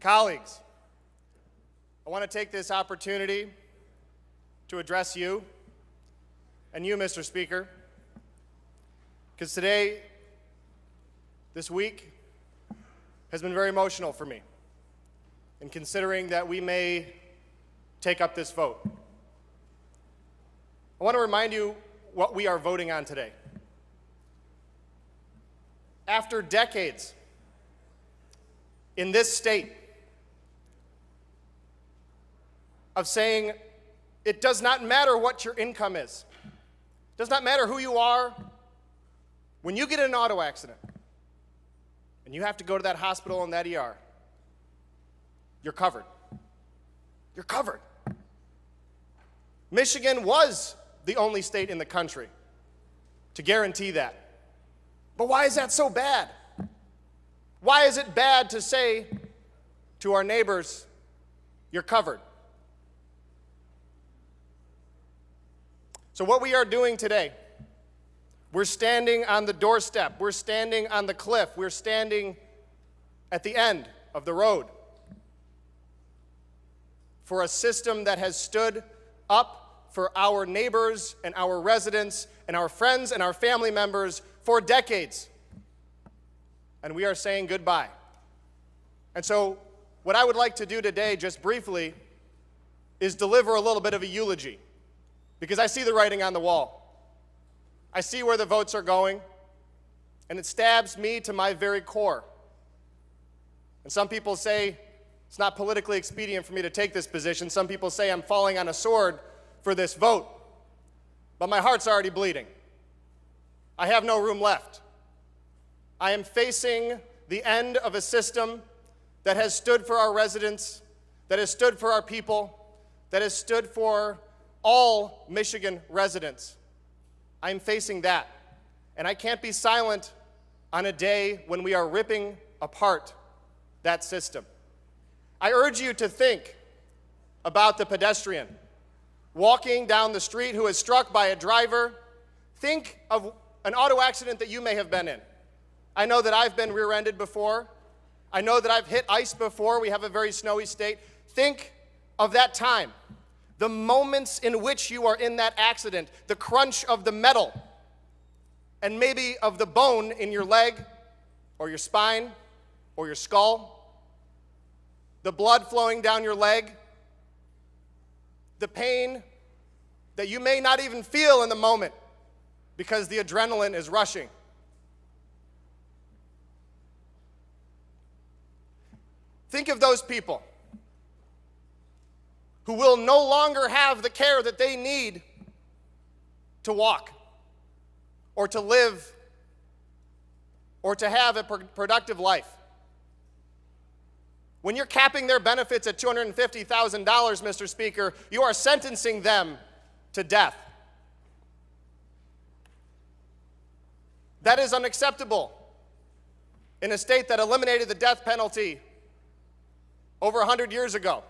Colleagues, I want to take this opportunity to address you and you, Mr. Speaker, because today, this week, has been very emotional for me in considering that we may take up this vote. I want to remind you what we are voting on today. After decades in this state of saying it does not matter what your income is, it does not matter who you are, when you get in an auto accident and you have to go to that hospital and that ER, you're covered. You're covered. Michigan was the only state in the country to guarantee that. But why is that so bad? Why is it bad to say to our neighbors, you're covered? So what we are doing today, we're standing on the doorstep, we're standing on the cliff, we're standing at the end of the road for a system that has stood up for our neighbors and our residents and our friends and our family members for decades. And we are saying goodbye. And so what I would like to do today, just briefly, is deliver a little bit of a eulogy, because I see the writing on the wall. I see where the votes are going, and it stabs me to my very core. And some people say it's not politically expedient for me to take this position. Some people say I'm falling on a sword for this vote. But my heart's already bleeding. I have no room left. I am facing the end of a system that has stood for our residents, that has stood for our people, that has stood for all Michigan residents. I am facing that. And I can't be silent on a day when we are ripping apart that system. I urge you to think about the pedestrian walking down the street who is struck by a driver. Think of an auto accident that you may have been in. I know that I've been rear-ended before. I know that I've hit ice before. We have a very snowy state. Think of that time, the moments in which you are in that accident, the crunch of the metal, and maybe of the bone in your leg or your spine or your skull, the blood flowing down your leg, the pain that you may not even feel in the moment because the adrenaline is rushing. Think of those people who will no longer have the care that they need to walk or to live or to have a productive life. When you're capping their benefits at $250,000, Mr. Speaker, you are sentencing them to death. That is unacceptable in a state that eliminated the death penalty over 100 years ago.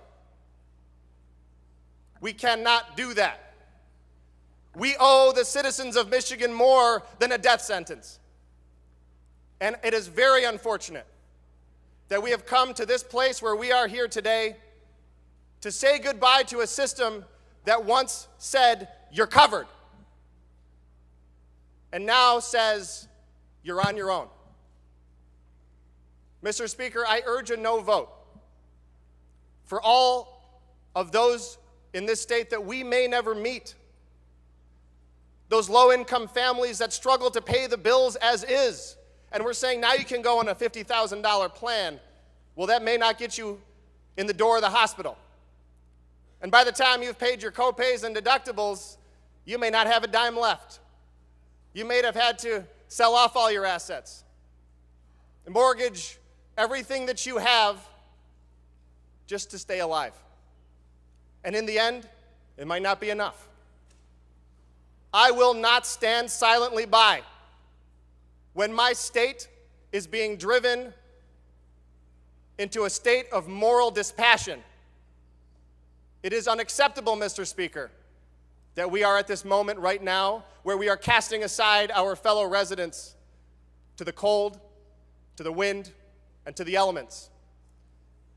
We cannot do that. We owe the citizens of Michigan more than a death sentence. And it is very unfortunate that we have come to this place where we are here today to say goodbye to a system that once said, you're covered, and now says, you're on your own. Mr. Speaker, I urge a no vote for all of those in this state that we may never meet, those low-income families that struggle to pay the bills as is. And we're saying now you can go on a $50,000 plan. Well, that may not get you in the door of the hospital. And by the time you've paid your co-pays and deductibles, you may not have a dime left. You may have had to sell off all your assets, mortgage everything that you have just to stay alive. And in the end, it might not be enough. I will not stand silently by when my state is being driven into a state of moral dispassion. It is unacceptable, Mr. Speaker, that we are at this moment right now where we are casting aside our fellow residents to the cold, to the wind, and to the elements.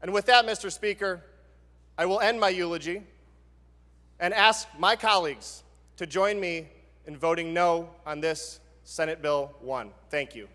And with that, Mr. Speaker, I will end my eulogy and ask my colleagues to join me in voting no on this Senate Bill 1. Thank you.